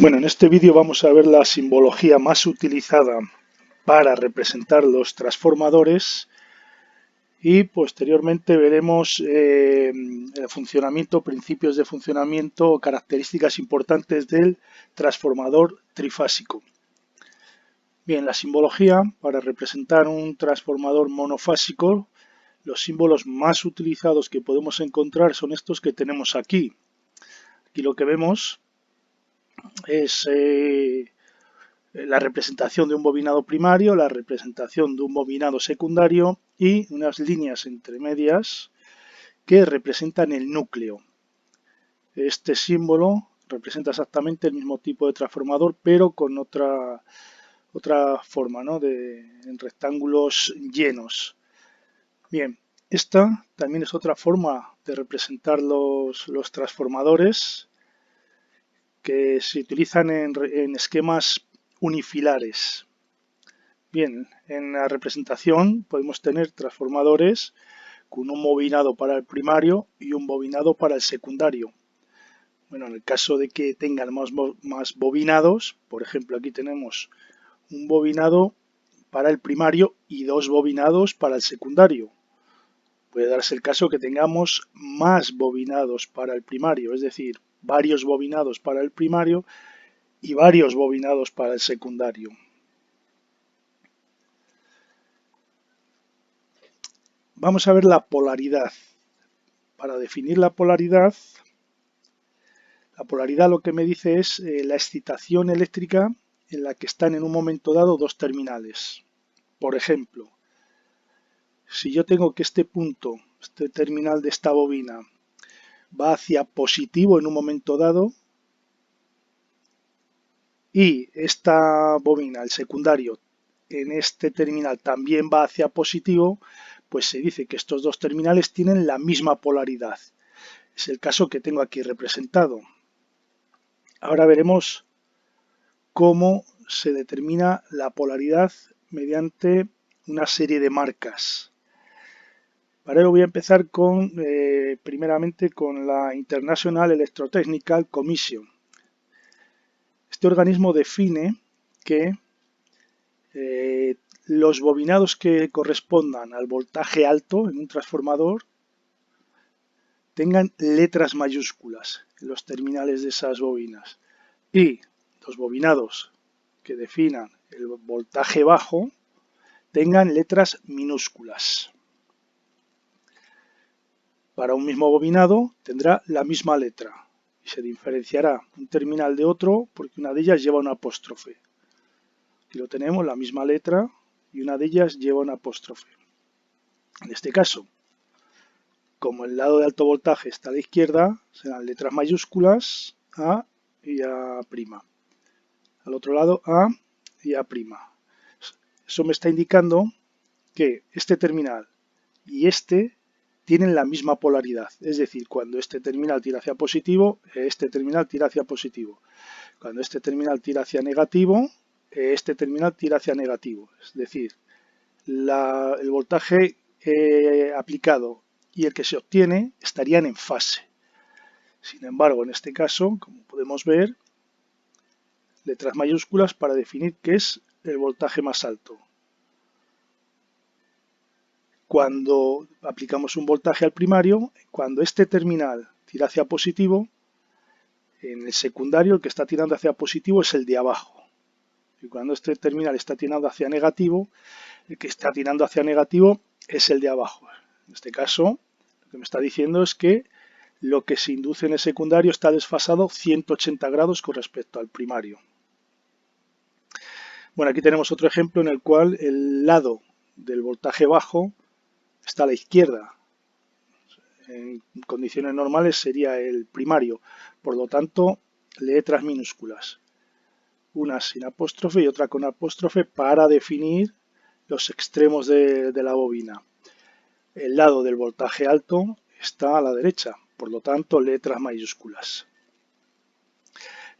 Bueno, en este vídeo vamos a ver la simbología más utilizada para representar los transformadores y posteriormente veremos el funcionamiento, principios de funcionamiento o características importantes del transformador trifásico. Bien, la simbología para representar un transformador monofásico, los símbolos más utilizados que podemos encontrar son estos que tenemos aquí. Aquí lo que vemos es la representación de un bobinado primario, la representación de un bobinado secundario y unas líneas entre medias que representan el núcleo. Este símbolo representa exactamente el mismo tipo de transformador, pero con otra forma, ¿no? En rectángulos llenos. Bien, esta también es otra forma de representar los transformadores que se utilizan en esquemas unifilares. Bien, en la representación podemos tener transformadores con un bobinado para el primario y un bobinado para el secundario. Bueno, en el caso de que tengan más bobinados, por ejemplo, aquí tenemos un bobinado para el primario y dos bobinados para el secundario. Puede darse el caso que tengamos más bobinados para el primario, es decir, varios bobinados para el primario y varios bobinados para el secundario. Vamos a ver la polaridad. Para definir la polaridad lo que me dice es la excitación eléctrica en la que están en un momento dado dos terminales. Por ejemplo, si yo tengo que este punto, este terminal de esta bobina, va hacia positivo en un momento dado y esta bobina, el secundario, en este terminal también va hacia positivo, pues se dice que estos dos terminales tienen la misma polaridad. Es el caso que tengo aquí representado. Ahora veremos cómo se determina la polaridad mediante una serie de marcas. Para ello voy a empezar primeramente con la International Electrotechnical Commission. Este organismo define que los bobinados que correspondan al voltaje alto en un transformador tengan letras mayúsculas en los terminales de esas bobinas y los bobinados que definan el voltaje bajo tengan letras minúsculas. Para un mismo bobinado tendrá la misma letra y se diferenciará un terminal de otro porque una de ellas lleva una apóstrofe. Aquí lo tenemos, la misma letra y una de ellas lleva una apóstrofe. En este caso, como el lado de alto voltaje está a la izquierda, serán letras mayúsculas A y A'. Al otro lado A y A'. Eso me está indicando que este terminal y este tienen la misma polaridad. Es decir, cuando este terminal tira hacia positivo, este terminal tira hacia positivo. Cuando este terminal tira hacia negativo, este terminal tira hacia negativo. Es decir, el voltaje aplicado y el que se obtiene estarían en fase. Sin embargo, en este caso, como podemos ver, letras mayúsculas para definir qué es el voltaje más alto. Cuando aplicamos un voltaje al primario, cuando este terminal tira hacia positivo, en el secundario el que está tirando hacia positivo es el de abajo. Y cuando este terminal está tirando hacia negativo, el que está tirando hacia negativo es el de abajo. En este caso, lo que me está diciendo es que lo que se induce en el secundario está desfasado 180 grados con respecto al primario. Bueno, aquí tenemos otro ejemplo en el cual el lado del voltaje bajo está a la izquierda. En condiciones normales sería el primario, por lo tanto, letras minúsculas. Una sin apóstrofe y otra con apóstrofe para definir los extremos de la bobina. El lado del voltaje alto está a la derecha, por lo tanto, letras mayúsculas.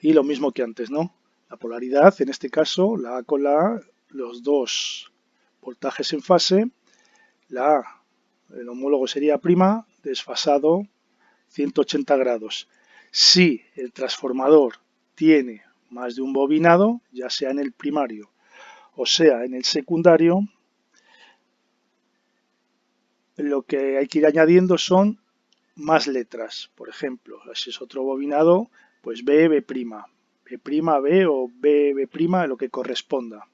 Y lo mismo que antes, ¿no? La polaridad, en este caso, la A con la A, los dos voltajes en fase, la A, el homólogo sería prima, desfasado 180 grados. Si el transformador tiene más de un bobinado, ya sea en el primario o sea en el secundario, lo que hay que ir añadiendo son más letras. Por ejemplo, si es otro bobinado, pues B, B', B', B o B, B', lo que corresponda.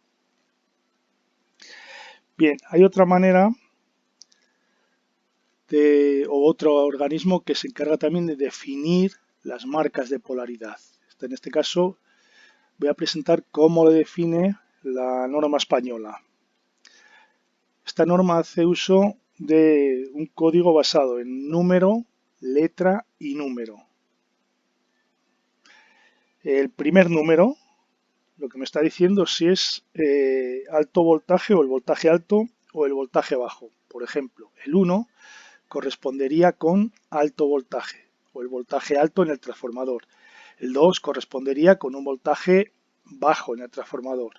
Bien, hay otra manera o otro organismo que se encarga también de definir las marcas de polaridad. En este caso voy a presentar cómo lo define la norma española. Esta norma hace uso de un código basado en número, letra y número. El primer número, lo que me está diciendo si es alto voltaje o el voltaje alto o el voltaje bajo. Por ejemplo, el 1 correspondería con alto voltaje o el voltaje alto en el transformador. El 2 correspondería con un voltaje bajo en el transformador.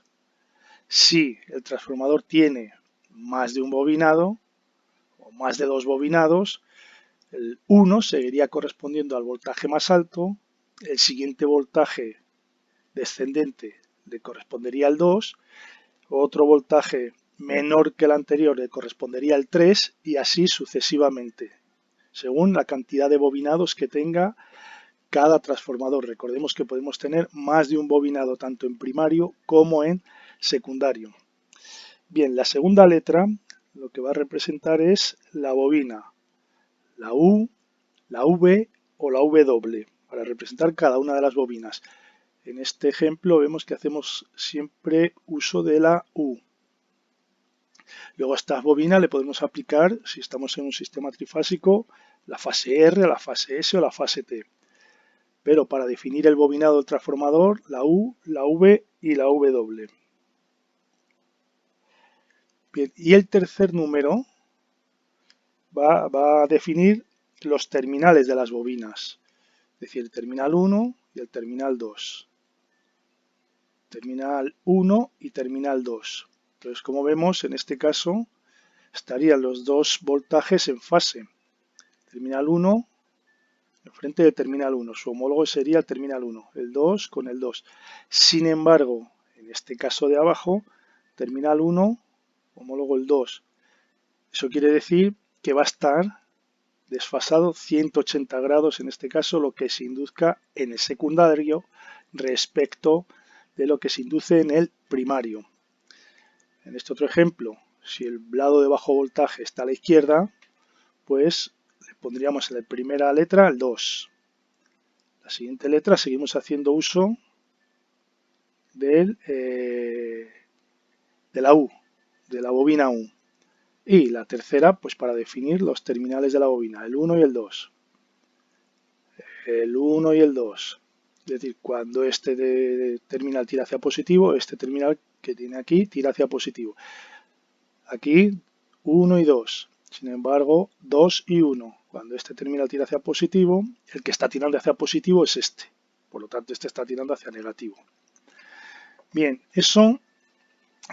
Si el transformador tiene más de un bobinado o más de dos bobinados, el 1 seguiría correspondiendo al voltaje más alto, el siguiente voltaje descendente le correspondería al 2, otro voltaje menor que el anterior le correspondería al 3 y así sucesivamente, según la cantidad de bobinados que tenga cada transformador. Recordemos que podemos tener más de un bobinado tanto en primario como en secundario. Bien, la segunda letra lo que va a representar es la bobina, la U, la V o la W, para representar cada una de las bobinas. En este ejemplo vemos que hacemos siempre uso de la U. Luego a esta bobina le podemos aplicar, si estamos en un sistema trifásico, la fase R, la fase S o la fase T. Pero para definir el bobinado del transformador, la U, la V y la W. Bien, y el tercer número va a definir los terminales de las bobinas, es decir, el terminal 1 y el terminal 2. Terminal 1 y terminal 2. Entonces, como vemos, en este caso estarían los dos voltajes en fase. Terminal 1 enfrente de terminal 1. Su homólogo sería el terminal 1, el 2 con el 2. Sin embargo, en este caso de abajo, terminal 1, homólogo el 2. Eso quiere decir que va a estar desfasado 180 grados, en este caso, lo que se induzca en el secundario respecto de lo que se induce en el primario. En este otro ejemplo, si el lado de bajo voltaje está a la izquierda, pues le pondríamos en la primera letra el 2. La siguiente letra seguimos haciendo uso de la U, de la bobina U. Y la tercera, pues para definir los terminales de la bobina, el 1 y el 2. El 1 y el 2. Es decir, cuando este terminal tira hacia positivo, este terminal que tiene aquí tira hacia positivo. Aquí 1 y 2. Sin embargo, 2 y 1. Cuando este terminal tira hacia positivo, el que está tirando hacia positivo es este. Por lo tanto, este está tirando hacia negativo. Bien, eso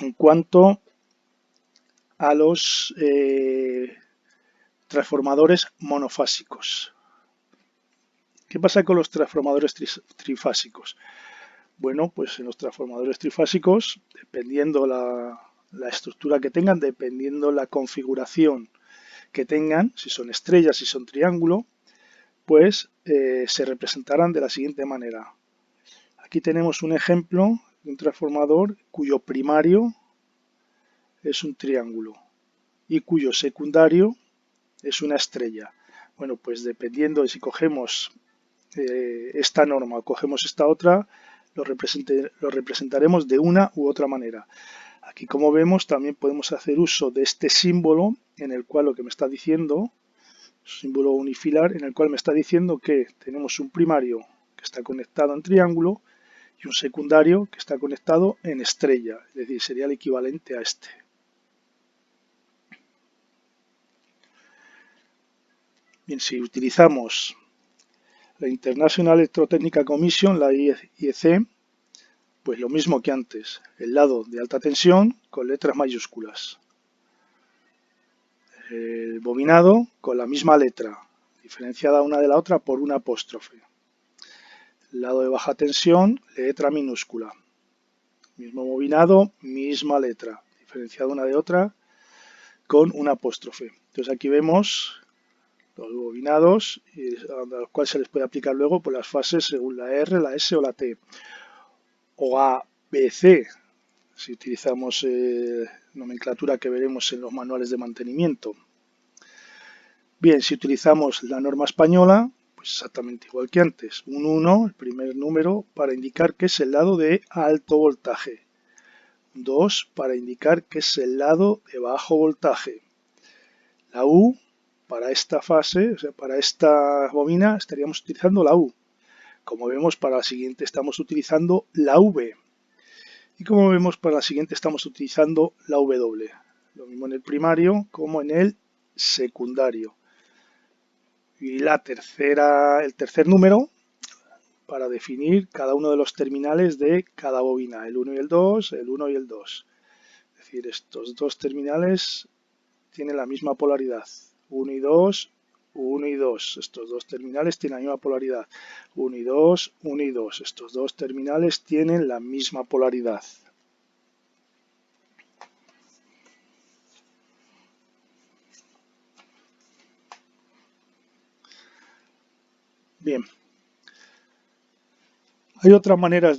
en cuanto a los transformadores monofásicos. ¿Qué pasa con los transformadores trifásicos? Bueno, pues en los transformadores trifásicos, dependiendo la estructura que tengan, dependiendo la configuración que tengan, si son estrellas, si son triángulo, pues se representarán de la siguiente manera. Aquí tenemos un ejemplo de un transformador cuyo primario es un triángulo y cuyo secundario es una estrella. Bueno, pues dependiendo de si cogemos esta norma o cogemos esta otra, lo representaremos de una u otra manera. Aquí, como vemos, también podemos hacer uso de este símbolo en el cual lo que me está diciendo, símbolo unifilar, en el cual me está diciendo que tenemos un primario que está conectado en triángulo y un secundario que está conectado en estrella, es decir, sería el equivalente a este. Bien, si utilizamos la International Electrotechnical Commission, la IEC, pues lo mismo que antes, el lado de alta tensión con letras mayúsculas. El bobinado con la misma letra, diferenciada una de la otra por una apóstrofe. Lado de baja tensión, letra minúscula. Mismo bobinado, misma letra, diferenciada una de otra con un apóstrofe. Entonces aquí vemos los bobinados, y a los cuales se les puede aplicar luego por las fases según la R, la S o la T. O A, B, C, si utilizamos nomenclatura que veremos en los manuales de mantenimiento. Bien, si utilizamos la norma española, pues exactamente igual que antes. Un 1, el primer número, para indicar que es el lado de alto voltaje. 2 para indicar que es el lado de bajo voltaje. La U, para esta fase, o sea, para esta bobina, estaríamos utilizando la U. Como vemos, para la siguiente estamos utilizando la V. Y como vemos, para la siguiente estamos utilizando la W. Lo mismo en el primario como en el secundario. Y el tercer número, para definir cada uno de los terminales de cada bobina, el 1 y el 2, el 1 y el 2. Es decir, estos dos terminales tienen la misma polaridad, 1 y 2, 1 y 2. Estos dos terminales tienen la misma polaridad, 1 y 2, 1 y 2. Estos dos terminales tienen la misma polaridad. Bien. Hay otras maneras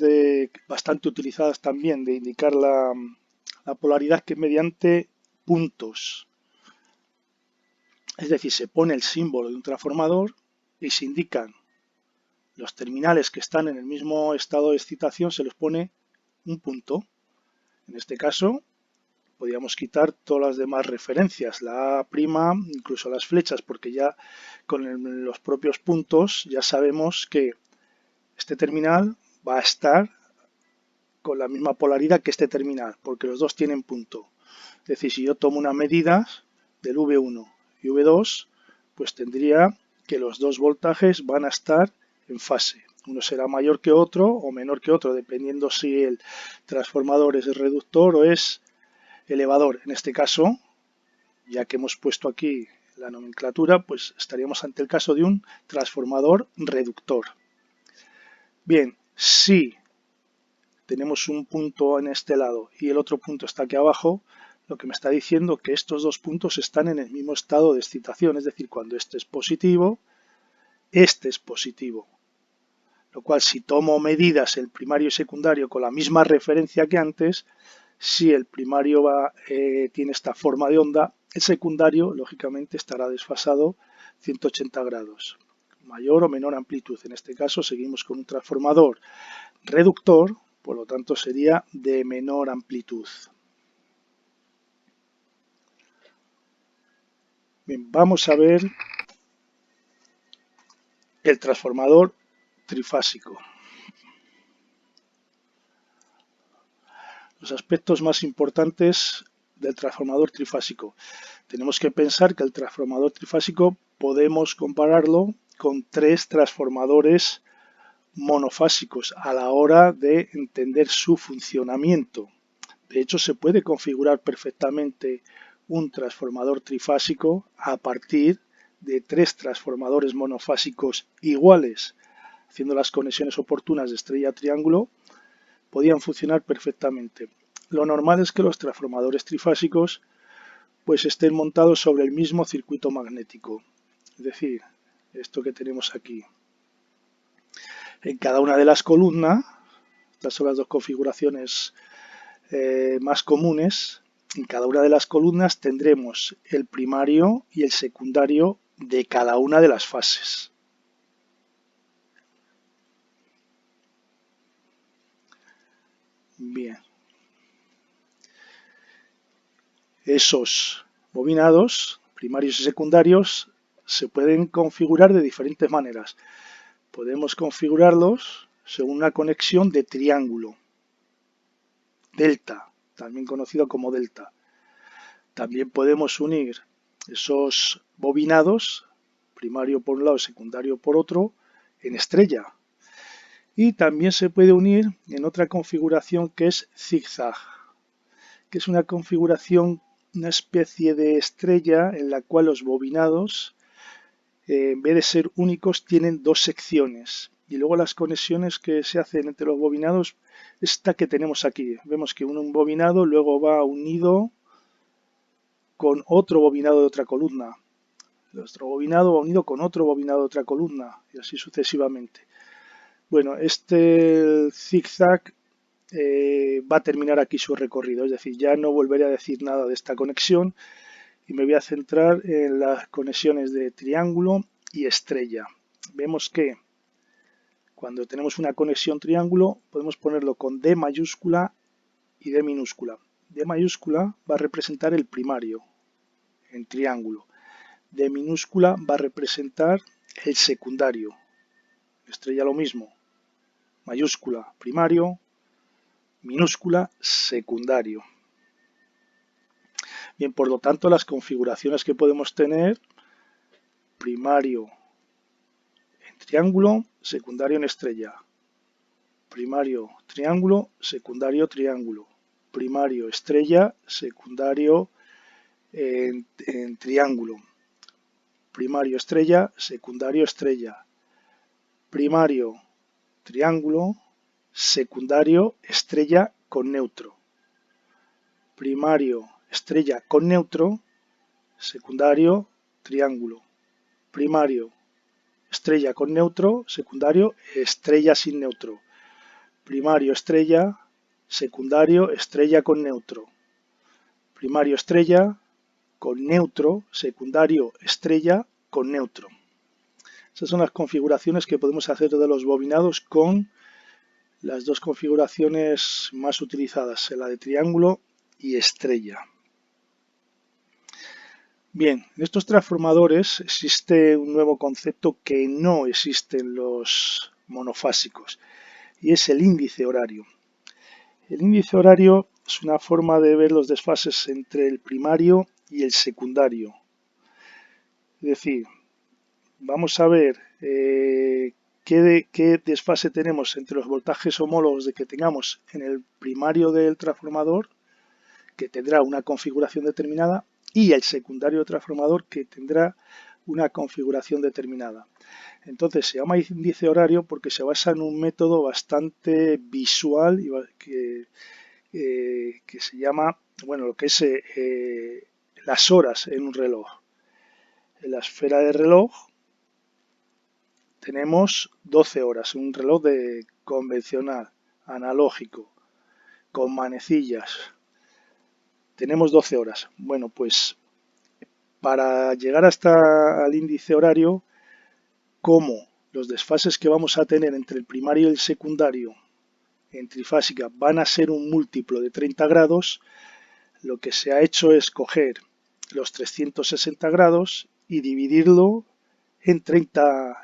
bastante utilizadas también de indicar la polaridad, que es mediante puntos. Es decir, se pone el símbolo de un transformador y se indican los terminales que están en el mismo estado de excitación, se les pone un punto. En este caso, podríamos quitar todas las demás referencias, la A', incluso las flechas, porque ya con los propios puntos ya sabemos que este terminal va a estar con la misma polaridad que este terminal, porque los dos tienen punto. Es decir, si yo tomo unas medidas del V1 y V2, pues tendría que los dos voltajes van a estar en fase. Uno será mayor que otro o menor que otro, dependiendo si el transformador es reductor o es elevador. En este caso, ya que hemos puesto aquí la nomenclatura, pues estaríamos ante el caso de un transformador reductor. Bien, si tenemos un punto en este lado y el otro punto está aquí abajo, lo que me está diciendo que estos dos puntos están en el mismo estado de excitación, es decir, cuando este es positivo, este es positivo. Lo cual, si tomo medidas el primario y secundario con la misma referencia que antes, si el primario tiene esta forma de onda, el secundario lógicamente estará desfasado 180 grados, mayor o menor amplitud. En este caso seguimos con un transformador reductor, por lo tanto sería de menor amplitud. Bien, vamos a ver el transformador trifásico. Los aspectos más importantes del transformador trifásico. Tenemos que pensar que el transformador trifásico podemos compararlo con tres transformadores monofásicos a la hora de entender su funcionamiento. De hecho, se puede configurar perfectamente un transformador trifásico a partir de tres transformadores monofásicos iguales. Haciendo las conexiones oportunas de estrella a triángulo, podían funcionar perfectamente. Lo normal es que los transformadores trifásicos pues estén montados sobre el mismo circuito magnético. Es decir, esto que tenemos aquí. En cada una de las columnas, estas son las dos configuraciones más comunes, en cada una de las columnas tendremos el primario y el secundario de cada una de las fases. Bien. Esos bobinados, primarios y secundarios, se pueden configurar de diferentes maneras. Podemos configurarlos según una conexión de triángulo, delta, también conocido como delta. También podemos unir esos bobinados, primario por un lado, secundario por otro, en estrella. Y también se puede unir en otra configuración que es zigzag, que es una configuración, una especie de estrella en la cual los bobinados, en vez de ser únicos, tienen dos secciones. Y luego las conexiones que se hacen entre los bobinados, esta que tenemos aquí. Vemos que un bobinado luego va unido con otro bobinado de otra columna. Nuestro bobinado va unido con otro bobinado de otra columna y así sucesivamente. Bueno, este zigzag va a terminar aquí su recorrido, es decir, ya no volveré a decir nada de esta conexión y me voy a centrar en las conexiones de triángulo y estrella. Vemos que cuando tenemos una conexión triángulo podemos ponerlo con D mayúscula y D minúscula. D mayúscula va a representar el primario en triángulo. D minúscula va a representar el secundario. Estrella lo mismo. Mayúscula primario, minúscula secundario. Bien, por lo tanto, las configuraciones que podemos tener: primario en triángulo, secundario en estrella. Primario triángulo, secundario triángulo. Primario estrella, secundario en triángulo. Primario estrella, secundario estrella. Primario triángulo, secundario estrella con neutro. Primario estrella con neutro, secundario triángulo. Primario estrella con neutro, secundario estrella sin neutro. Primario estrella, secundario estrella con neutro. Primario estrella con neutro, secundario estrella con neutro. Esas son las configuraciones que podemos hacer de los bobinados con las dos configuraciones más utilizadas, la de triángulo y estrella. Bien, en estos transformadores existe un nuevo concepto que no existe en los monofásicos y es el índice horario. El índice horario es una forma de ver los desfases entre el primario y el secundario. Es decir, vamos a ver qué desfase tenemos entre los voltajes homólogos de que tengamos en el primario del transformador, que tendrá una configuración determinada, y el secundario del transformador, que tendrá una configuración determinada. Entonces se llama índice horario porque se basa en un método bastante visual que se llama, bueno, lo que es las horas en un reloj. En la esfera de reloj tenemos 12 horas, un reloj convencional, analógico, con manecillas. Tenemos 12 horas. Bueno, pues para llegar hasta el índice horario, como los desfases que vamos a tener entre el primario y el secundario en trifásica van a ser un múltiplo de 30 grados, lo que se ha hecho es coger los 360 grados y dividirlo en 30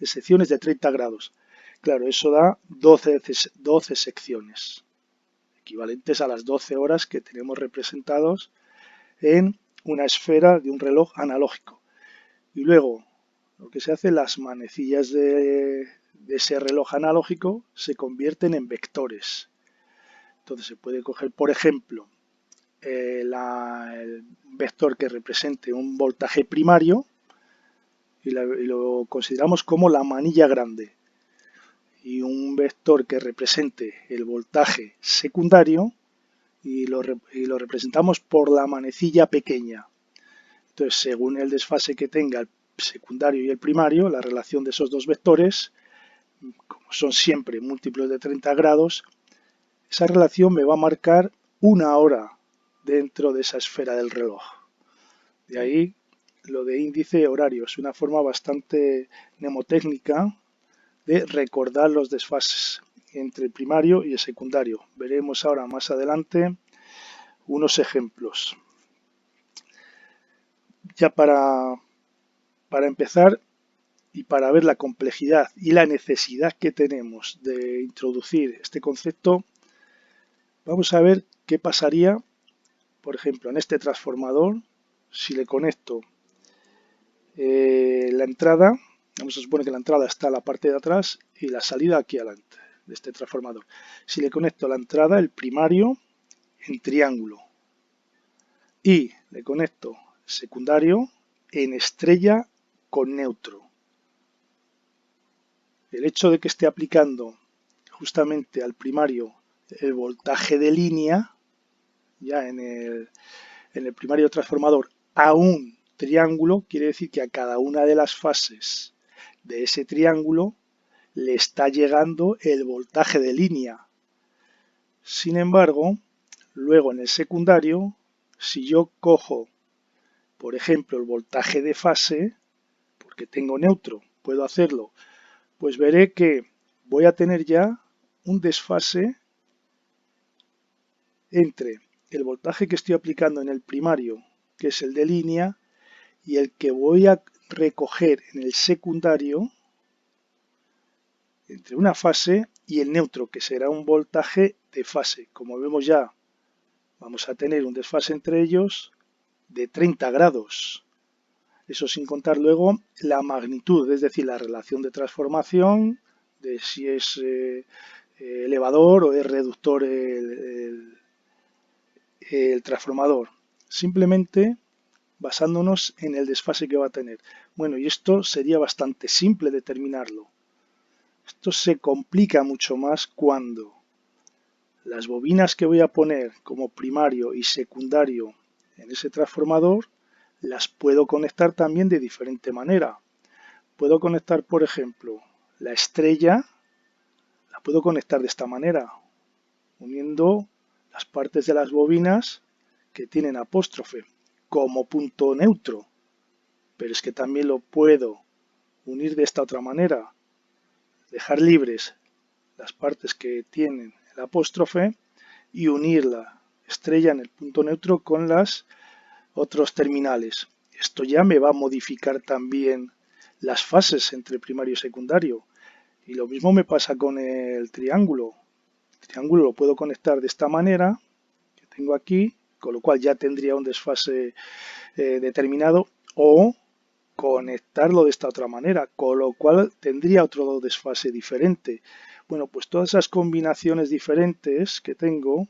secciones de 30 grados. Claro, eso da 12 secciones, equivalentes a las 12 horas que tenemos representados en una esfera de un reloj analógico. Y luego, lo que se hace, las manecillas de ese reloj analógico se convierten en vectores. Entonces se puede coger, por ejemplo, el vector que represente un voltaje primario y lo consideramos como la manilla grande, y un vector que represente el voltaje secundario y lo representamos por la manecilla pequeña. Entonces, según el desfase que tenga el secundario y el primario, la relación de esos dos vectores, como son siempre múltiplos de 30 grados, esa relación me va a marcar una hora dentro de esa esfera del reloj. De ahí lo de índice horario. Es una forma bastante mnemotécnica de recordar los desfases entre el primario y el secundario. Veremos ahora más adelante unos ejemplos. Ya para empezar y para ver la complejidad y la necesidad que tenemos de introducir este concepto, vamos a ver qué pasaría, por ejemplo, en este transformador, si le conecto la entrada. Vamos a suponer que la entrada está en la parte de atrás y la salida aquí adelante de este transformador. Si le conecto la entrada, el primario, en triángulo, y le conecto secundario en estrella con neutro. el hecho de que esté aplicando justamente al primario el voltaje de línea, ya en el primario transformador, a un triángulo, quiere decir que a cada una de las fases de ese triángulo le está llegando el voltaje de línea. Sin embargo, luego en el secundario, si yo cojo, por ejemplo, el voltaje de fase, porque tengo neutro, puedo hacerlo, pues veré que voy a tener ya un desfase entre el voltaje que estoy aplicando en el primario, que es el de línea, y el que voy a recoger en el secundario, entre una fase y el neutro, que será un voltaje de fase. Como vemos ya, vamos a tener un desfase entre ellos de 30 grados. Eso sin contar luego la magnitud, es decir, la relación de transformación, de si es elevador o es reductor el transformador. Simplemente basándonos en el desfase que va a tener. Bueno, y esto sería bastante simple determinarlo. Esto se complica mucho más cuando las bobinas que voy a poner como primario y secundario en ese transformador las puedo conectar también de diferente manera. Puedo conectar, por ejemplo, la estrella, la puedo conectar de esta manera, uniendo las partes de las bobinas que tienen apóstrofe como punto neutro. Pero es que también lo puedo unir de esta otra manera, dejar libres las partes que tienen el apóstrofe y unir la estrella en el punto neutro con las otros terminales. Esto ya me va a modificar también las fases entre primario y secundario. Y lo mismo me pasa con el triángulo. El triángulo lo puedo conectar de esta manera, que tengo aquí, con lo cual ya tendría un desfase determinado, o conectarlo de esta otra manera, con lo cual tendría otro desfase diferente. Bueno, pues todas esas combinaciones diferentes que tengo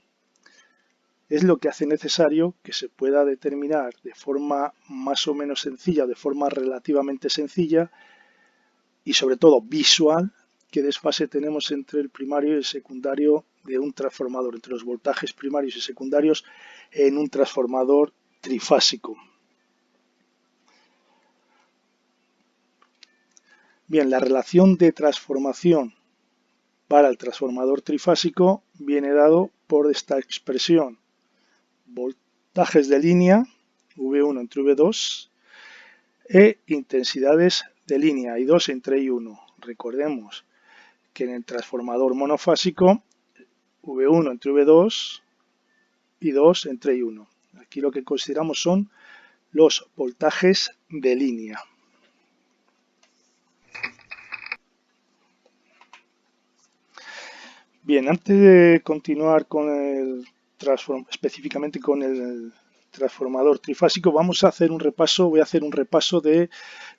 es lo que hace necesario que se pueda determinar de forma más o menos sencilla, de forma relativamente sencilla y sobre todo visual, qué desfase tenemos entre el primario y el secundario de un transformador, entre los voltajes primarios y secundarios en un transformador trifásico. Bien, la relación de transformación para el transformador trifásico viene dado por esta expresión. Voltajes de línea, V1 entre V2, e intensidades de línea, I2 entre I1. Recordemos que en el transformador monofásico, V1 entre V2, I2 entre I1. Aquí lo que consideramos son los voltajes de línea. Bien, antes de continuar con específicamente con el transformador trifásico, vamos a hacer un repaso, voy a hacer un repaso de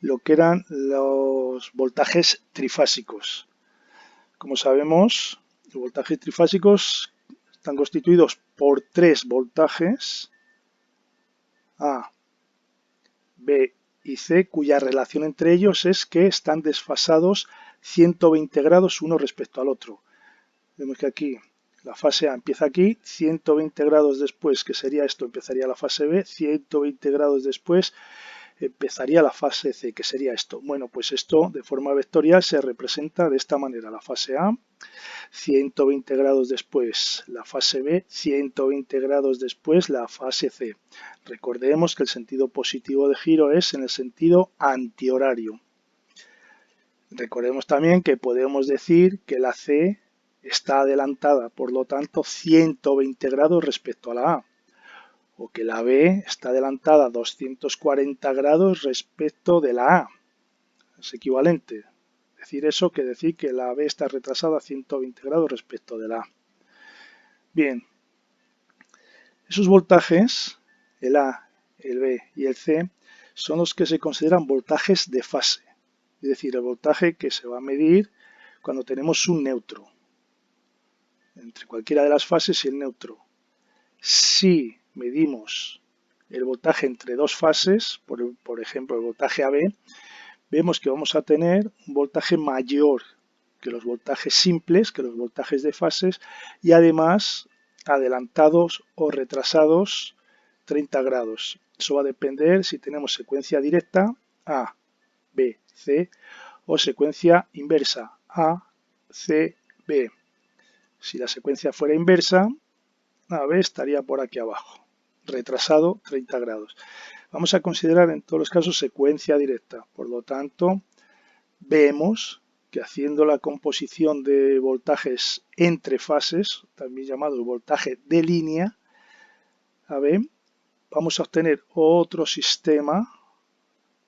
lo que eran los voltajes trifásicos. Como sabemos, los voltajes trifásicos están constituidos por tres voltajes A, B y C, cuya relación entre ellos es que están desfasados 120 grados uno respecto al otro. Vemos que aquí la fase A empieza aquí, 120 grados después, que sería esto, empezaría la fase B, 120 grados después empezaría la fase C, que sería esto. Bueno, pues esto de forma vectorial se representa de esta manera, la fase A, 120 grados después la fase B, 120 grados después la fase C. Recordemos que el sentido positivo de giro es en el sentido antihorario. Recordemos también que podemos decir que la C está adelantada, por lo tanto, 120 grados respecto a la A, o que la B está adelantada 240 grados respecto de la A. Es equivalente decir eso que decir que la B está retrasada 120 grados respecto de la A. Bien, esos voltajes, el A, el B y el C, son los que se consideran voltajes de fase, es decir, el voltaje que se va a medir cuando tenemos un neutro entre cualquiera de las fases y el neutro. Si medimos el voltaje entre dos fases, por ejemplo el voltaje AB, vemos que vamos a tener un voltaje mayor que los voltajes simples, que los voltajes de fases, y además adelantados o retrasados 30 grados. Eso va a depender si tenemos secuencia directa A, B, C o secuencia inversa A, C, B. Si la secuencia fuera inversa, AB estaría por aquí abajo, retrasado 30 grados. Vamos a considerar en todos los casos secuencia directa. Por lo tanto, vemos que haciendo la composición de voltajes entre fases, también llamado voltaje de línea, AB, vamos a obtener otro sistema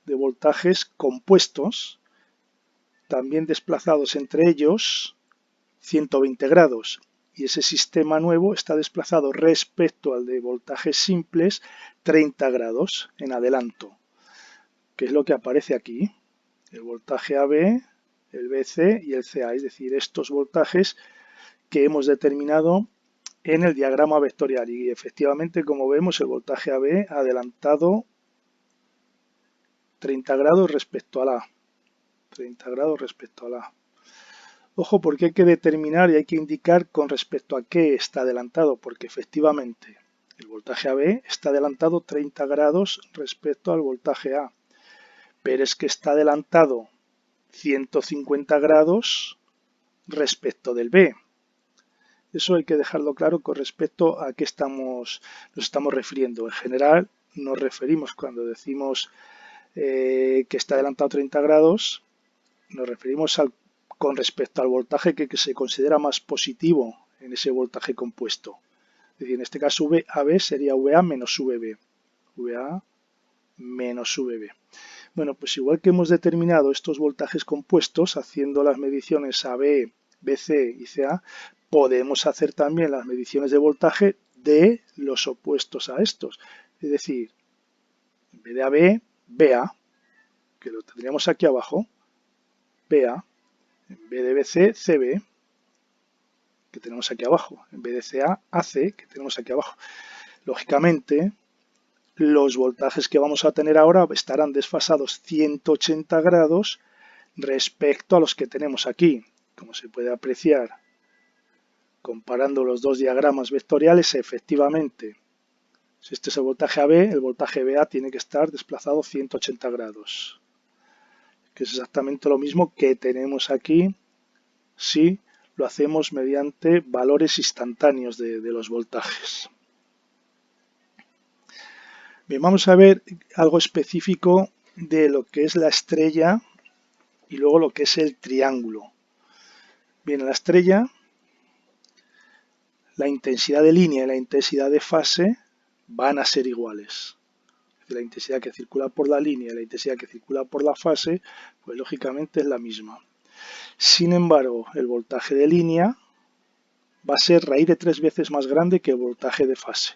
de voltajes compuestos, también desplazados entre ellos 120 grados. Y ese sistema nuevo está desplazado respecto al de voltajes simples 30 grados en adelanto, que es lo que aparece aquí. El voltaje AB, el BC y el CA, es decir, estos voltajes que hemos determinado en el diagrama vectorial. Y efectivamente, como vemos, el voltaje AB ha adelantado 30 grados respecto a la A. 30 grados respecto a la A. Ojo, porque hay que determinar y hay que indicar con respecto a qué está adelantado, porque efectivamente el voltaje AB está adelantado 30 grados respecto al voltaje A, pero es que está adelantado 150 grados respecto del B. Eso hay que dejarlo claro con respecto a qué nos estamos refiriendo. En general nos referimos cuando decimos que está adelantado 30 grados, nos referimos con respecto al voltaje que se considera más positivo en ese voltaje compuesto. Es decir, en este caso VAB sería VA menos VB. VA menos VB. Bueno, pues igual que hemos determinado estos voltajes compuestos haciendo las mediciones AB, BC y CA, podemos hacer también las mediciones de voltaje de los opuestos a estos. Es decir, en vez de AB, BA, que lo tendríamos aquí abajo, BA, en vez de BC, CB, que tenemos aquí abajo, en vez de CA, AC, que tenemos aquí abajo. Lógicamente, los voltajes que vamos a tener ahora estarán desfasados 180 grados respecto a los que tenemos aquí. Como se puede apreciar comparando los dos diagramas vectoriales, efectivamente, si este es el voltaje AB, el voltaje BA tiene que estar desplazado 180 grados, que es exactamente lo mismo que tenemos aquí si lo hacemos mediante valores instantáneos de los voltajes. Bien, vamos a ver algo específico de lo que es la estrella y luego lo que es el triángulo. Bien, en la estrella, la intensidad de línea y la intensidad de fase van a ser iguales. La intensidad que circula por la línea y la intensidad que circula por la fase, pues lógicamente es la misma. Sin embargo, el voltaje de línea va a ser raíz de 3 veces más grande que el voltaje de fase.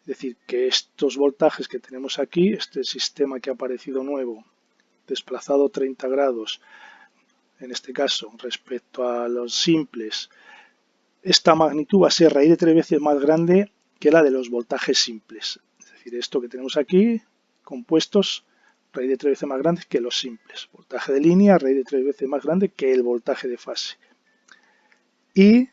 Es decir, que estos voltajes que tenemos aquí, este sistema que ha aparecido nuevo, desplazado 30 grados, en este caso respecto a los simples, esta magnitud va a ser raíz de 3 veces más grande que la de los voltajes simples. Es decir, esto que tenemos aquí, compuestos, raíz de 3 veces más grandes que los simples. Voltaje de línea, raíz de 3 veces más grande que el voltaje de fase. Y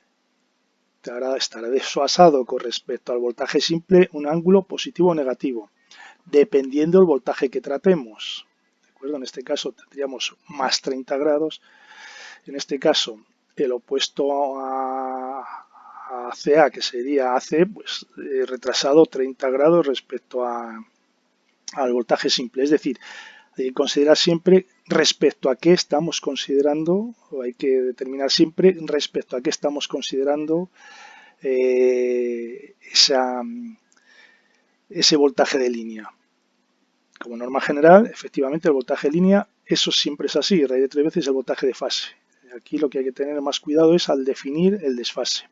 estará desfasado con respecto al voltaje simple un ángulo positivo o negativo, dependiendo del voltaje que tratemos. ¿De acuerdo? En este caso tendríamos más 30 grados. En este caso, el opuesto a CA, que sería AC, pues retrasado 30 grados respecto al voltaje simple. Es decir, hay que considerar siempre respecto a qué estamos considerando, o hay que determinar siempre respecto a qué estamos considerando ese voltaje de línea. Como norma general, efectivamente el voltaje de línea, eso siempre es así, raíz de 3 veces el voltaje de fase. Aquí lo que hay que tener más cuidado es al definir el desfase.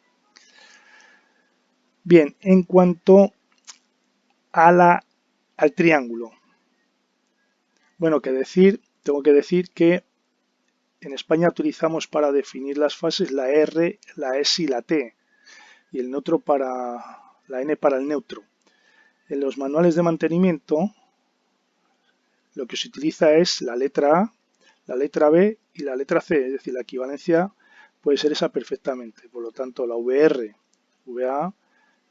Bien, en cuanto al triángulo. Bueno, tengo que decir que en España utilizamos para definir las fases la R, la S y la T, y el neutro la N para el neutro. En los manuales de mantenimiento lo que se utiliza es la letra A, la letra B y la letra C, es decir, la equivalencia puede ser esa perfectamente. Por lo tanto, la VR, VA,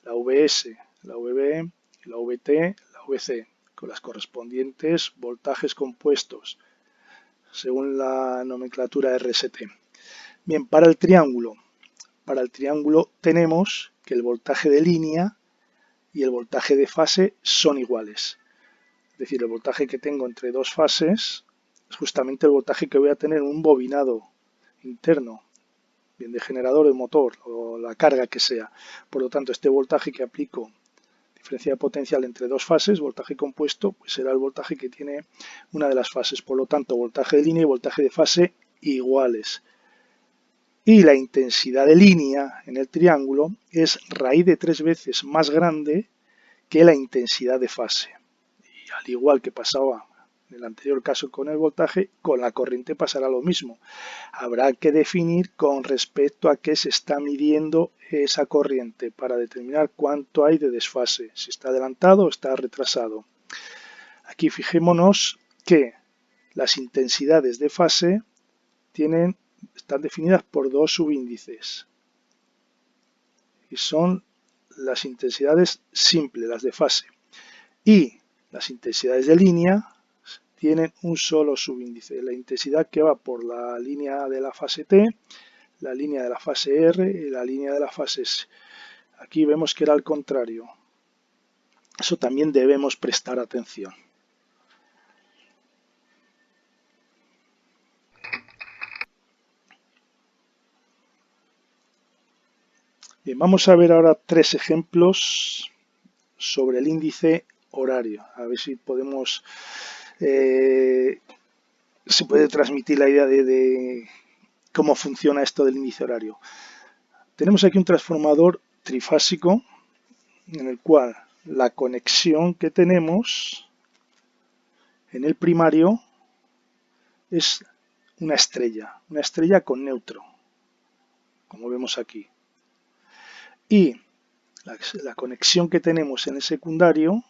la VS, la VB, la VT, la VC, con las correspondientes voltajes compuestos, según la nomenclatura RST. Bien, para el triángulo tenemos que el voltaje de línea y el voltaje de fase son iguales. Es decir, el voltaje que tengo entre dos fases es justamente el voltaje que voy a tener en un bobinado interno, bien de generador de motor o la carga que sea. Por lo tanto, este voltaje que aplico, diferencia potencial entre dos fases, voltaje compuesto, pues será el voltaje que tiene una de las fases. Por lo tanto, voltaje de línea y voltaje de fase iguales. Y la intensidad de línea en el triángulo es raíz de 3 veces más grande que la intensidad de fase. Y al igual que pasaba en el anterior caso con el voltaje, con la corriente pasará lo mismo. Habrá que definir con respecto a qué se está midiendo esa corriente para determinar cuánto hay de desfase, si está adelantado o está retrasado. Aquí fijémonos que las intensidades de fase están definidas por dos subíndices y son las intensidades simples, las de fase, y las intensidades de línea tienen un solo subíndice, la intensidad que va por la línea de la fase T, la línea de la fase R y la línea de la fase S. Aquí vemos que era al contrario. Eso también debemos prestar atención. Bien, vamos a ver ahora 3 ejemplos sobre el índice horario. A ver si podemos se puede transmitir la idea de cómo funciona esto del índice horario. Tenemos aquí un transformador trifásico en el cual la conexión que tenemos en el primario es una estrella con neutro, como vemos aquí. Y la conexión que tenemos en el secundario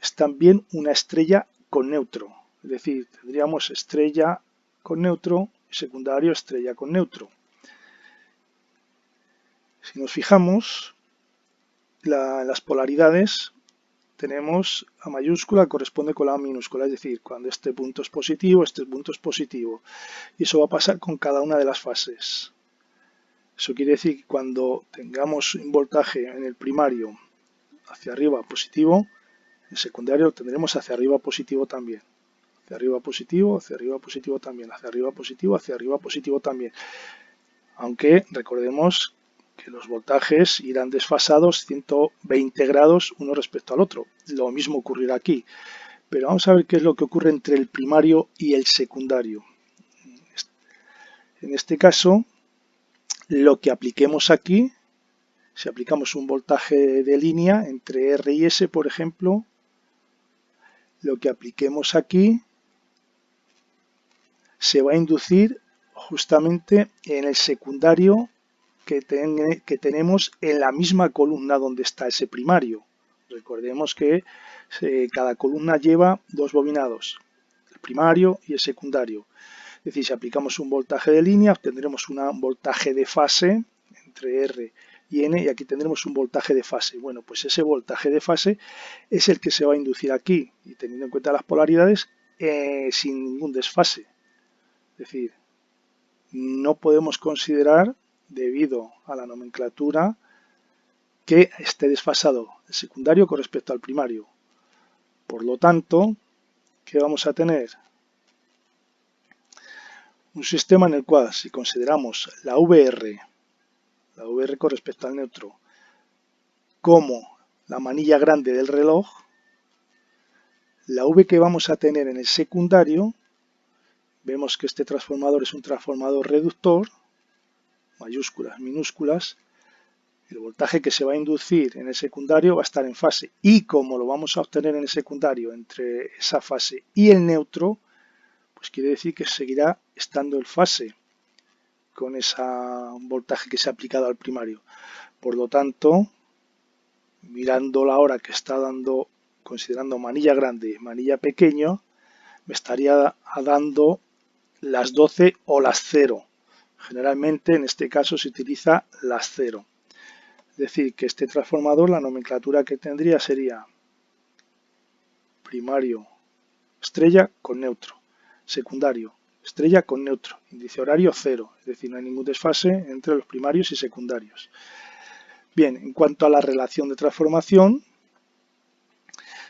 es también una estrella con neutro. Es decir, tendríamos estrella con neutro y secundario estrella con neutro. Si nos fijamos, las polaridades tenemos A mayúscula corresponde con la A minúscula, es decir, cuando este punto es positivo, este punto es positivo. Y eso va a pasar con cada una de las fases. Eso quiere decir que cuando tengamos un voltaje en el primario hacia arriba positivo, en el secundario tendremos hacia arriba positivo también. Hacia arriba positivo también, hacia arriba positivo también. Aunque recordemos que los voltajes irán desfasados 120 grados uno respecto al otro. Lo mismo ocurrirá aquí. Pero vamos a ver qué es lo que ocurre entre el primario y el secundario. En este caso, lo que apliquemos aquí, si aplicamos un voltaje de línea entre R y S, por ejemplo, lo que apliquemos aquí se va a inducir justamente en el secundario que tenemos en la misma columna donde está ese primario. Recordemos que cada columna lleva dos bobinados, el primario y el secundario. Es decir, si aplicamos un voltaje de línea, obtendremos un voltaje de fase entre R y N, y aquí tendremos un voltaje de fase. Bueno, pues ese voltaje de fase es el que se va a inducir aquí, y teniendo en cuenta las polaridades, sin ningún desfase. Es decir, no podemos considerar, debido a la nomenclatura, que esté desfasado el secundario con respecto al primario. Por lo tanto, ¿qué vamos a tener? Un sistema en el cual, si consideramos la VR con respecto al neutro, como la manilla grande del reloj, la V que vamos a tener en el secundario, vemos que este transformador es un transformador reductor, mayúsculas, minúsculas. El voltaje que se va a inducir en el secundario va a estar en fase, y como lo vamos a obtener en el secundario entre esa fase y el neutro, pues quiere decir que seguirá estando en fase con ese voltaje que se ha aplicado al primario. Por lo tanto, mirando la hora que está dando, considerando manilla grande y manilla pequeño, me estaría dando las 12 o las 0. Generalmente en este caso se utiliza las 0. Es decir, que este transformador, la nomenclatura que tendría sería primario estrella con neutro, secundario estrella con neutro, índice horario 0, es decir, no hay ningún desfase entre los primarios y secundarios. Bien, en cuanto a la relación de transformación,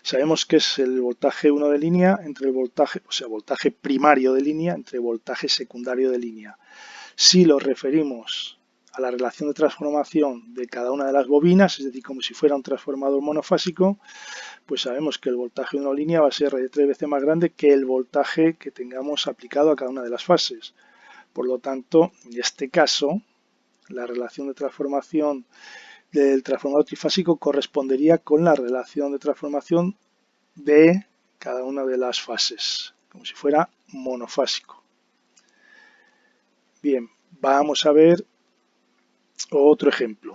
sabemos que es el voltaje 1 de línea entre el voltaje, o sea, voltaje primario de línea entre voltaje secundario de línea. Si lo referimos a la relación de transformación de cada una de las bobinas, es decir, como si fuera un transformador monofásico, pues sabemos que el voltaje de una línea va a ser de 3 veces más grande que el voltaje que tengamos aplicado a cada una de las fases. Por lo tanto, en este caso, la relación de transformación del transformador trifásico correspondería con la relación de transformación de cada una de las fases, como si fuera monofásico. Bien, vamos a ver otro ejemplo.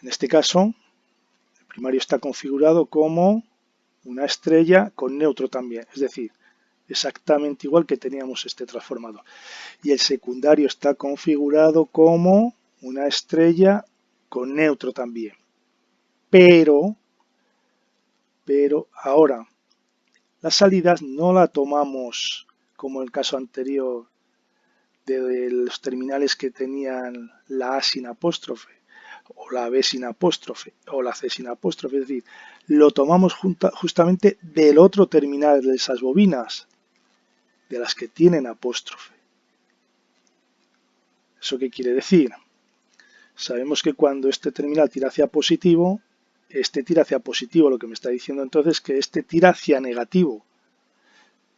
En este caso, el primario está configurado como una estrella con neutro también, es decir, exactamente igual que teníamos este transformador. Y el secundario está configurado como una estrella con neutro también. Pero ahora, las salidas no la tomamos como el caso anterior de los terminales que tenían la A sin apóstrofe, o la B sin apóstrofe, o la C sin apóstrofe, es decir, lo tomamos justamente del otro terminal de esas bobinas, de las que tienen apóstrofe. ¿Eso qué quiere decir? Sabemos que cuando este terminal tira hacia positivo, este tira hacia positivo, lo que me está diciendo entonces es que este tira hacia negativo.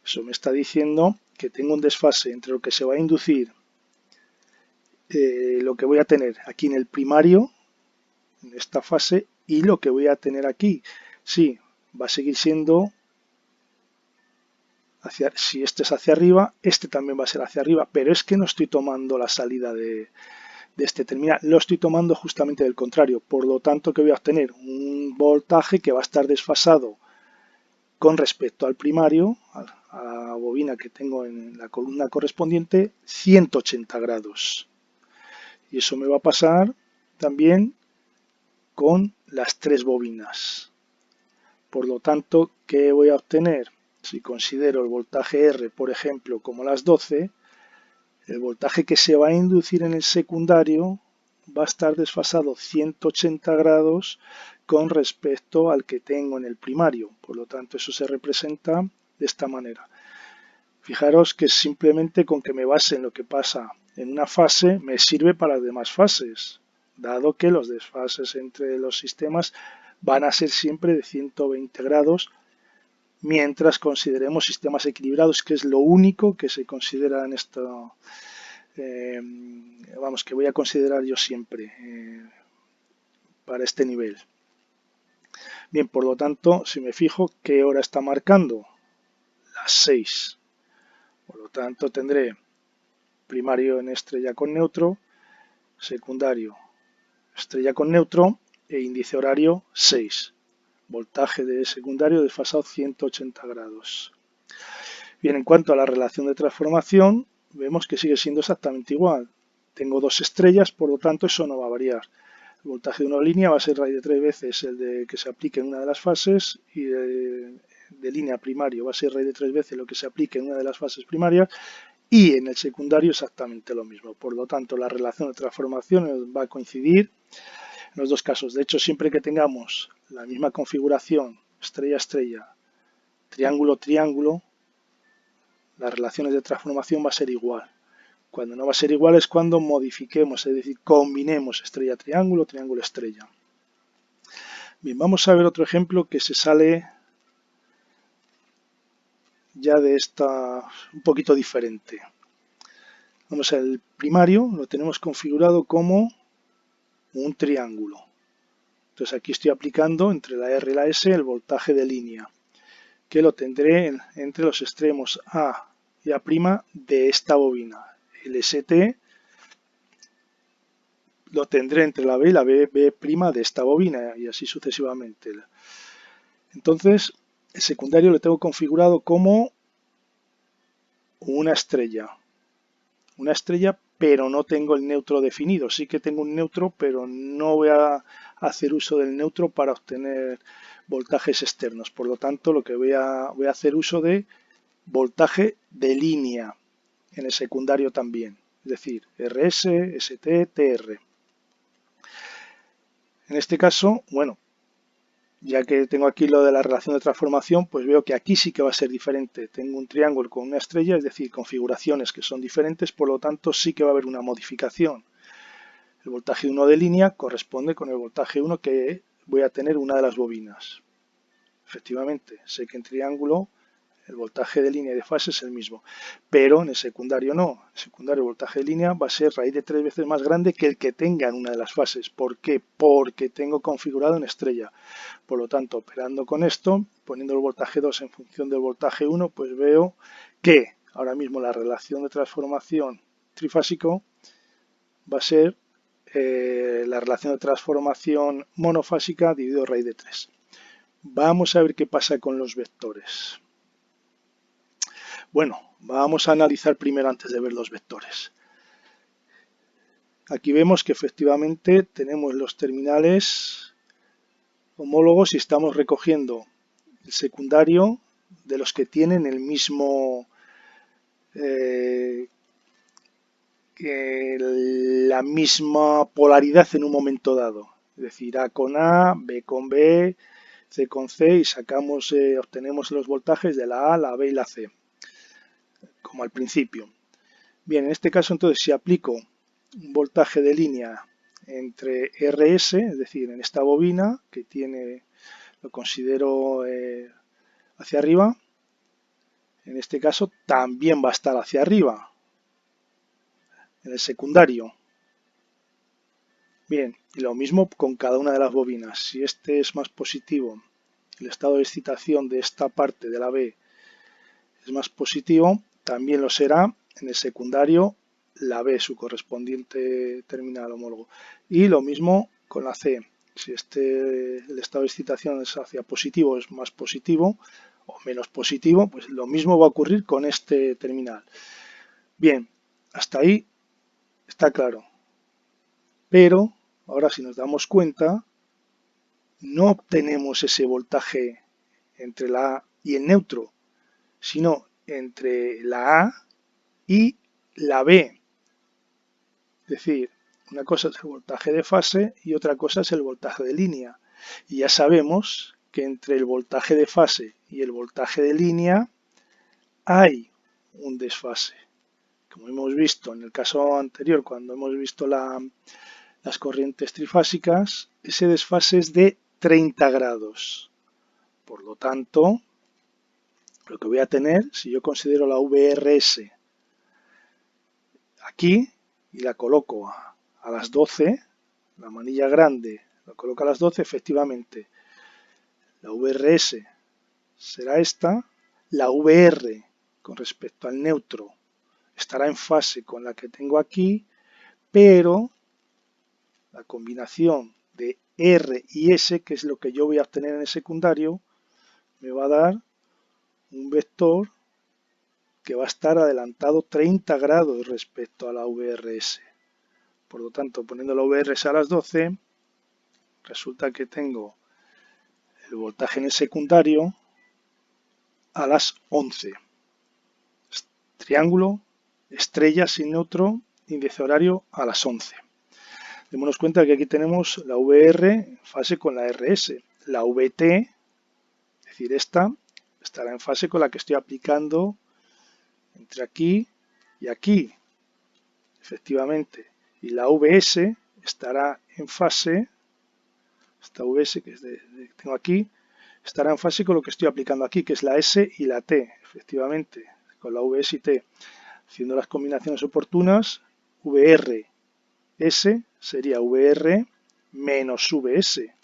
Eso me está diciendo que tengo un desfase entre lo que se va a inducir, lo que voy a tener aquí en el primario, en esta fase, y lo que voy a tener aquí. Sí, va a seguir siendo, si este es hacia arriba, este también va a ser hacia arriba, pero es que no estoy tomando la salida de este terminal, lo estoy tomando justamente del contrario. Por lo tanto, que voy a obtener un voltaje que va a estar desfasado con respecto al primario, a la bobina que tengo en la columna correspondiente, 180 grados. Y eso me va a pasar también con las tres bobinas. Por lo tanto, ¿qué voy a obtener? Si considero el voltaje R, por ejemplo, como las 12, el voltaje que se va a inducir en el secundario va a estar desfasado 180 grados con respecto al que tengo en el primario. Por lo tanto, eso se representa de esta manera. Fijaros que simplemente con que me base en lo que pasa en una fase me sirve para las demás fases, dado que los desfases entre los sistemas van a ser siempre de 120 grados mientras consideremos sistemas equilibrados, que es lo único que se considera en esto, vamos, que voy a considerar yo siempre para este nivel. Bien, por lo tanto, si me fijo, ¿qué hora está marcando? Las 6. Por lo tanto, tendré primario en estrella con neutro, secundario estrella con neutro e índice horario 6. Voltaje de secundario desfasado 180 grados. Bien, en cuanto a la relación de transformación, vemos que sigue siendo exactamente igual. Tengo dos estrellas, por lo tanto eso no va a variar. El voltaje de una línea va a ser raíz de 3 veces el de que se aplique en una de las fases y de línea primario va a ser raíz de 3 veces lo que se aplique en una de las fases primarias y en el secundario exactamente lo mismo. Por lo tanto, la relación de transformación va a coincidir en los dos casos. De hecho, siempre que tengamos la misma configuración, estrella-estrella, triángulo-triángulo, las relaciones de transformación va a ser igual. Cuando no va a ser igual es cuando modifiquemos, es decir, combinemos estrella-triángulo, triángulo-estrella. Bien, vamos a ver otro ejemplo que se sale ya de esta un poquito diferente. Vamos al primario, lo tenemos configurado como un triángulo. Entonces aquí estoy aplicando entre la R y la S el voltaje de línea, que lo tendré entre los extremos A y A' de esta bobina. El ST lo tendré entre la B y la B' de esta bobina y así sucesivamente. Entonces, el secundario lo tengo configurado como una estrella. Una estrella, pero no tengo el neutro definido. Sí que tengo un neutro, pero no voy a hacer uso del neutro para obtener voltajes externos. Por lo tanto, lo que voy a hacer uso de voltaje de línea en el secundario también. Es decir, RS, ST, TR. En este caso, bueno, ya que tengo aquí lo de la relación de transformación, pues veo que aquí sí que va a ser diferente. Tengo un triángulo con una estrella, es decir, configuraciones que son diferentes, por lo tanto sí que va a haber una modificación. El voltaje 1 de línea corresponde con el voltaje 1 que voy a tener una de las bobinas. Efectivamente, sé que en triángulo el voltaje de línea y de fase es el mismo, pero en el secundario no. En el secundario el voltaje de línea va a ser raíz de 3 veces más grande que el que tenga en una de las fases. ¿Por qué? Porque tengo configurado en estrella. Por lo tanto, operando con esto, poniendo el voltaje 2 en función del voltaje 1, pues veo que ahora mismo la relación de transformación trifásico va a ser la relación de transformación monofásica dividido raíz de 3. Vamos a ver qué pasa con los vectores. Bueno, vamos a analizar primero antes de ver los vectores. Aquí vemos que efectivamente tenemos los terminales homólogos y estamos recogiendo el secundario de los que tienen el mismo la misma polaridad en un momento dado. Es decir, A con A, B con B, C con C y sacamos, obtenemos los voltajes de la A, la B y la C, como al principio. Bien, en este caso entonces si aplico un voltaje de línea entre RS, es decir, en esta bobina que tiene, lo considero hacia arriba, en este caso también va a estar hacia arriba, en el secundario. Bien, y lo mismo con cada una de las bobinas. Si este es más positivo, el estado de excitación de esta parte de la B es más positivo, también lo será en el secundario la B, su correspondiente terminal homólogo. Y lo mismo con la C. Si el estado de excitación es hacia positivo, es más positivo o menos positivo, pues lo mismo va a ocurrir con este terminal. Bien, hasta ahí está claro. Pero ahora si nos damos cuenta, no obtenemos ese voltaje entre la A y el neutro, sino entre la A y la B. Es decir, una cosa es el voltaje de fase y otra cosa es el voltaje de línea. Y ya sabemos que entre el voltaje de fase y el voltaje de línea hay un desfase. Como hemos visto en el caso anterior, cuando hemos visto las corrientes trifásicas, ese desfase es de 30 grados. Por lo tanto, lo que voy a tener, si yo considero la VRS aquí y la coloco a las 12, la manilla grande la coloco a las 12, efectivamente, la VRS será esta, la VR con respecto al neutro estará en fase con la que tengo aquí, pero la combinación de R y S, que es lo que yo voy a obtener en el secundario, me va a dar un vector que va a estar adelantado 30 grados respecto a la VRS. Por lo tanto, poniendo la VRS a las 12, resulta que tengo el voltaje en el secundario a las 11. Triángulo, estrella sin neutro, índice horario a las 11. Démonos cuenta que aquí tenemos la VR en fase con la RS. La VT, es decir, esta, estará en fase con la que estoy aplicando entre aquí y aquí, efectivamente. Y la VS estará en fase, esta VS que tengo aquí, estará en fase con lo que estoy aplicando aquí, que es la S y la T, efectivamente, con la VS y T. Haciendo las combinaciones oportunas, VR S sería VR menos VS,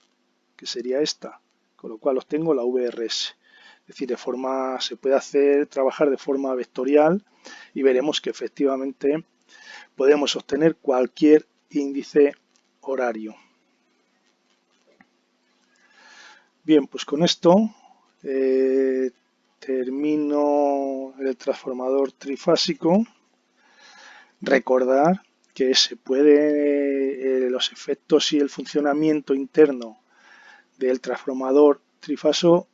que sería esta, con lo cual obtengo la VRS. Es decir, se puede trabajar de forma vectorial y veremos que efectivamente podemos obtener cualquier índice horario. Bien, pues con esto termino el transformador trifásico. Recordar que se puede los efectos y el funcionamiento interno del transformador trifásico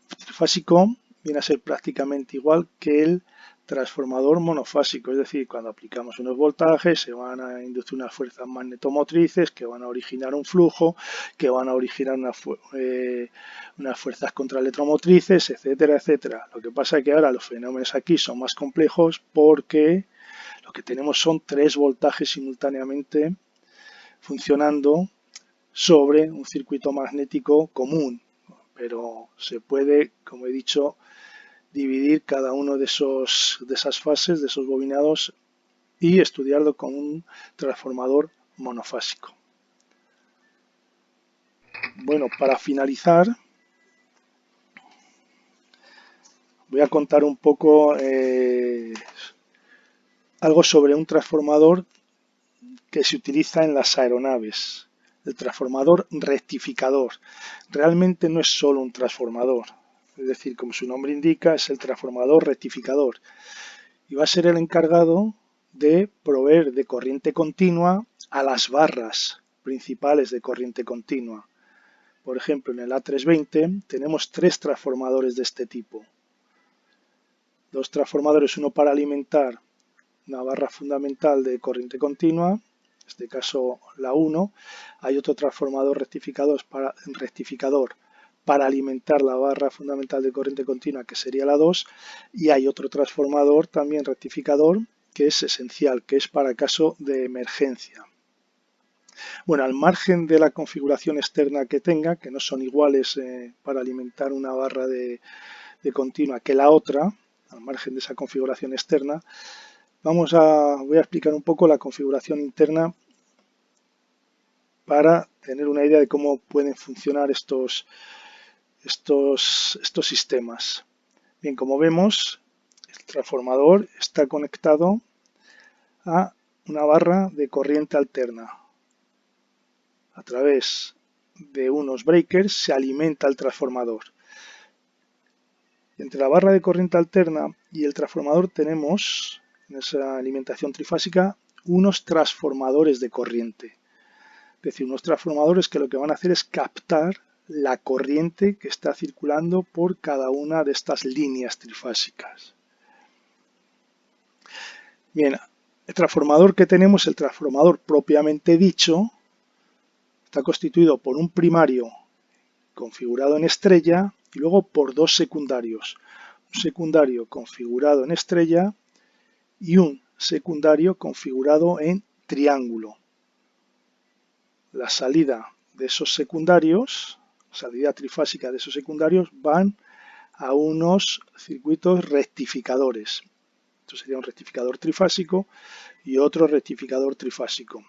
viene a ser prácticamente igual que el transformador monofásico, es decir, cuando aplicamos unos voltajes se van a inducir unas fuerzas magnetomotrices que van a originar un flujo, que van a originar unas fuerzas contraelectromotrices, etcétera, etcétera. Lo que pasa es que ahora los fenómenos aquí son más complejos porque lo que tenemos son 3 voltajes simultáneamente funcionando sobre un circuito magnético común, pero se puede, como he dicho, dividir cada uno de esas fases, de esos bobinados, y estudiarlo con un transformador monofásico. Bueno, para finalizar, voy a contar un poco algo sobre un transformador que se utiliza en las aeronaves, el transformador rectificador. Realmente no es solo un transformador, es decir, como su nombre indica, es el transformador rectificador y va a ser el encargado de proveer de corriente continua a las barras principales de corriente continua. Por ejemplo, en el A320 tenemos 3 transformadores de este tipo. 2 transformadores, uno para alimentar una barra fundamental de corriente continua, en este caso la 1, hay otro transformador rectificador para alimentar la barra fundamental de corriente continua, que sería la 2, y hay otro transformador también rectificador que es esencial, que es para caso de emergencia. Bueno, al margen de la configuración externa que tenga, que no son iguales para alimentar una barra de continua que la otra, al margen de esa configuración externa, voy a explicar un poco la configuración interna para tener una idea de cómo pueden funcionar estos sistemas. Bien, como vemos, el transformador está conectado a una barra de corriente alterna. A través de unos breakers se alimenta el transformador. Entre la barra de corriente alterna y el transformador tenemos, en esa alimentación trifásica, unos transformadores de corriente. Es decir, unos transformadores que lo que van a hacer es captar la corriente que está circulando por cada una de estas líneas trifásicas. Bien, el transformador que tenemos, el transformador propiamente dicho, está constituido por un primario configurado en estrella y luego por 2 secundarios. Un secundario configurado en estrella y un secundario configurado en triángulo. La salida de esos secundarios, salida trifásica de esos secundarios, van a unos circuitos rectificadores. Esto sería un rectificador trifásico y otro rectificador trifásico.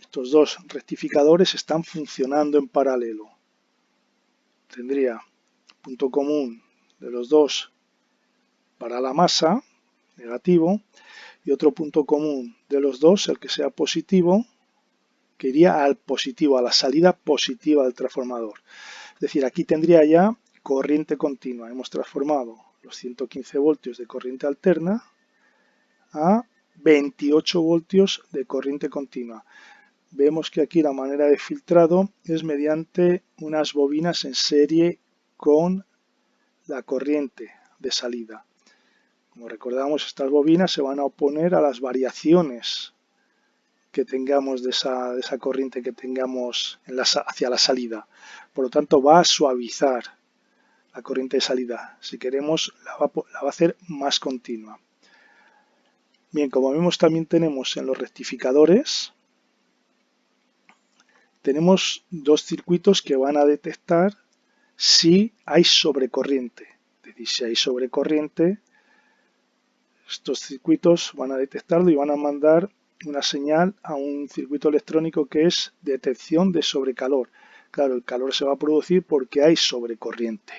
Estos 2 rectificadores están funcionando en paralelo. Tendría punto común de los 2 para la masa, negativo, y otro punto común de los 2, el que sea positivo, que iría al positivo, a la salida positiva del transformador. Es decir, aquí tendría ya corriente continua. Hemos transformado los 115 voltios de corriente alterna a 28 voltios de corriente continua. Vemos que aquí la manera de filtrado es mediante unas bobinas en serie con la corriente de salida. Como recordamos, estas bobinas se van a oponer a las variaciones que tengamos de esa corriente que tengamos hacia la salida. Por lo tanto, va a suavizar la corriente de salida. Si queremos, la va a hacer más continua. Bien, como vemos, también tenemos en los rectificadores, tenemos 2 circuitos que van a detectar si hay sobrecorriente. Es decir, si hay sobrecorriente, estos circuitos van a detectarlo y van a mandar una señal a un circuito electrónico que es detección de sobrecalor. Claro, el calor se va a producir porque hay sobrecorriente.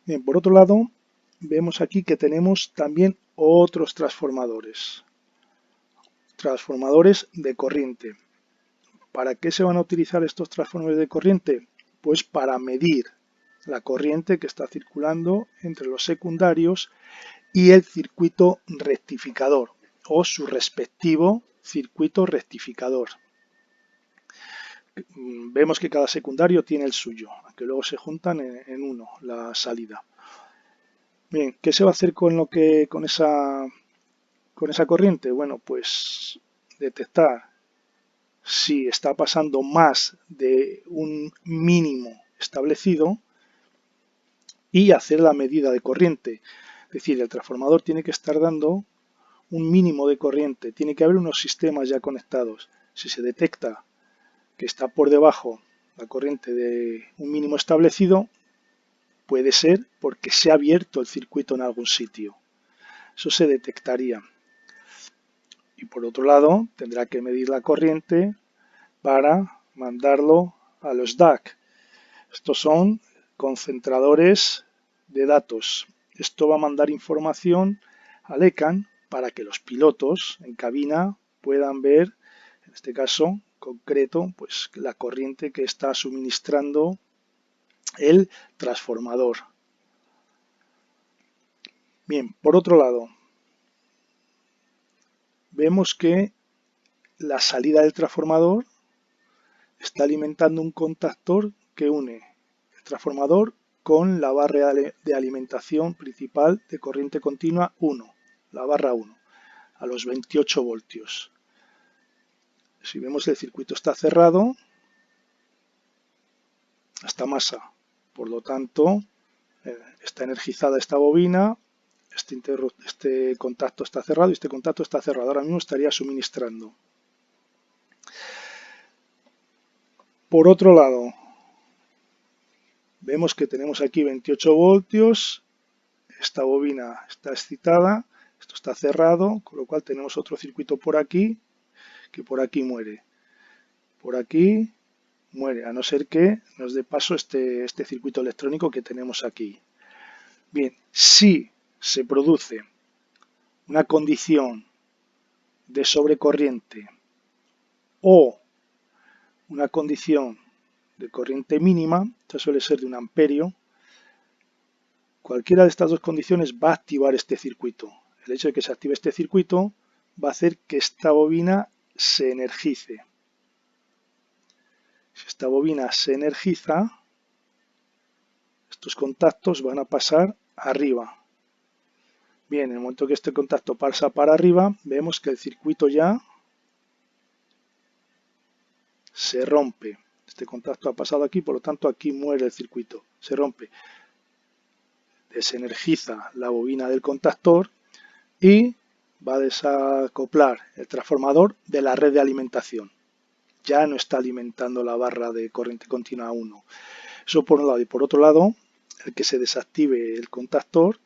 Bien, por otro lado, vemos aquí que tenemos también otros transformadores. Transformadores de corriente. ¿Para qué se van a utilizar estos transformadores de corriente? pues para medir la corriente que está circulando entre los secundarios y el circuito rectificador o su respectivo circuito rectificador. Vemos que cada secundario tiene el suyo, que luego se juntan en uno, la salida. Bien, ¿qué se va a hacer con esa corriente? Bueno, pues detectar si está pasando más de un mínimo establecido y hacer la medida de corriente. Es decir, el transformador tiene que estar dando un mínimo de corriente, tiene que haber unos sistemas ya conectados. Si se detecta que está por debajo la corriente de un mínimo establecido, puede ser porque se ha abierto el circuito en algún sitio. Eso se detectaría. Y por otro lado, tendrá que medir la corriente para mandarlo a los DAC. Estos son concentradores de datos. Esto va a mandar información al ECAN para que los pilotos en cabina puedan ver, en este caso concreto, pues la corriente que está suministrando el transformador. Bien, por otro lado, vemos que la salida del transformador está alimentando un contactor que une el transformador con la barra de alimentación principal de corriente continua 1, la barra 1, a los 28 voltios. Si vemos el circuito está cerrado hasta masa, por lo tanto está energizada esta bobina, este contacto está cerrado y este contacto está cerrado. Ahora mismo estaría suministrando. Por otro lado, vemos que tenemos aquí 28 voltios, esta bobina está excitada, esto está cerrado, con lo cual tenemos otro circuito por aquí, que por aquí muere. Por aquí muere, a no ser que nos dé paso este circuito electrónico que tenemos aquí. Bien, si se produce una condición de sobrecorriente o una condición de corriente mínima, esta suele ser de 1 amperio, cualquiera de estas dos condiciones va a activar este circuito. El hecho de que se active este circuito va a hacer que esta bobina se energice. Si esta bobina se energiza, estos contactos van a pasar arriba. Bien, en el momento que este contacto pasa para arriba, vemos que el circuito ya se rompe. Este contacto ha pasado aquí, por lo tanto aquí muere el circuito, se rompe. Desenergiza la bobina del contactor y va a desacoplar el transformador de la red de alimentación. Ya no está alimentando la barra de corriente continua 1. Eso por un lado. Y por otro lado, el que se desactive el contactor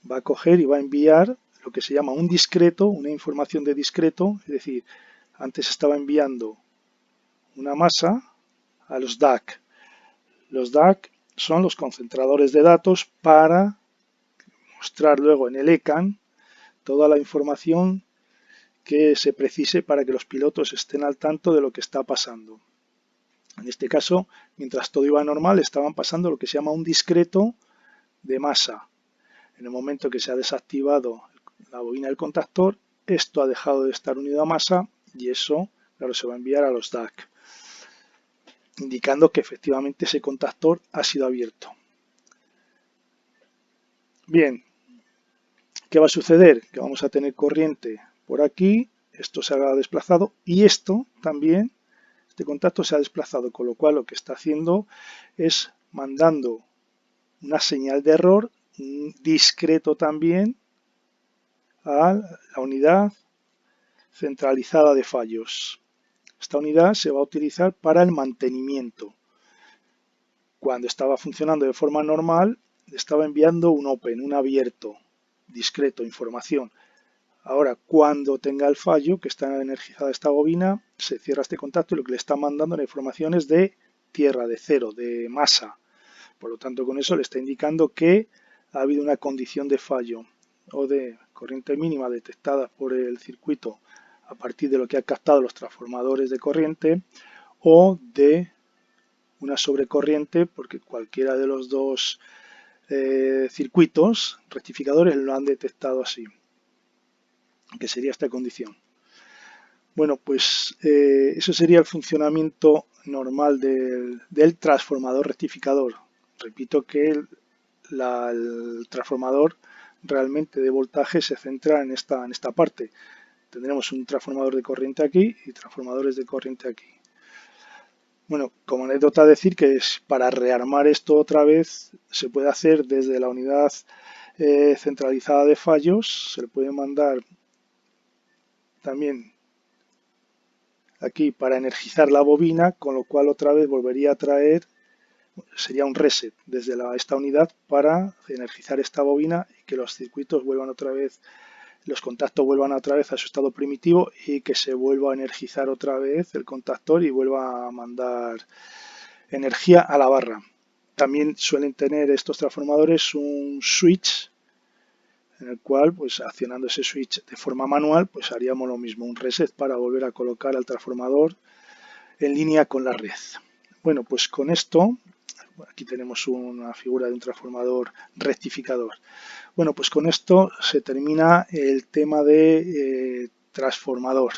va a coger y va a enviar lo que se llama un discreto, una información de discreto, es decir, antes estaba enviando una masa a los DAC. Los DAC son los concentradores de datos para mostrar luego en el ECAN toda la información que se precise para que los pilotos estén al tanto de lo que está pasando. En este caso, mientras todo iba normal, estaban pasando lo que se llama un discreto de masa. En el momento que se ha desactivado la bobina del contactor, esto ha dejado de estar unido a masa y eso, claro, se va a enviar a los DAC, indicando que efectivamente ese contactor ha sido abierto. Bien, ¿qué va a suceder? Que vamos a tener corriente por aquí, esto se ha desplazado y esto también, este contacto se ha desplazado, con lo cual lo que está haciendo es mandando una señal de error, discreto también, a la unidad centralizada de fallos. Esta unidad se va a utilizar para el mantenimiento. Cuando estaba funcionando de forma normal, estaba enviando un open, un abierto, discreto, información. Ahora, cuando tenga el fallo, que está energizada esta bobina, se cierra este contacto y lo que le está mandando la información es de tierra, de cero, de masa. Por lo tanto, con eso le está indicando que ha habido una condición de fallo o de corriente mínima detectada por el circuito a partir de lo que han captado los transformadores de corriente o de una sobrecorriente porque cualquiera de los dos circuitos rectificadores lo han detectado así, que sería esta condición. Bueno, pues eso sería el funcionamiento normal del transformador rectificador. Repito que el transformador realmente de voltaje se centra en esta parte. Tendremos un transformador de corriente aquí y transformadores de corriente aquí. Bueno, como anécdota decir que para rearmar esto otra vez se puede hacer desde la unidad centralizada de fallos, se le puede mandar también aquí para energizar la bobina, con lo cual otra vez volvería a traer, sería un reset desde esta unidad para energizar esta bobina y que los circuitos vuelvan otra vez, los contactos vuelvan otra vez a su estado primitivo y que se vuelva a energizar otra vez el contactor y vuelva a mandar energía a la barra. También suelen tener estos transformadores un switch en el cual, pues accionando ese switch de forma manual, pues haríamos lo mismo, un reset para volver a colocar al transformador en línea con la red. Bueno, pues con esto, aquí tenemos una figura de un transformador rectificador. Bueno, pues con esto se termina el tema de transformador.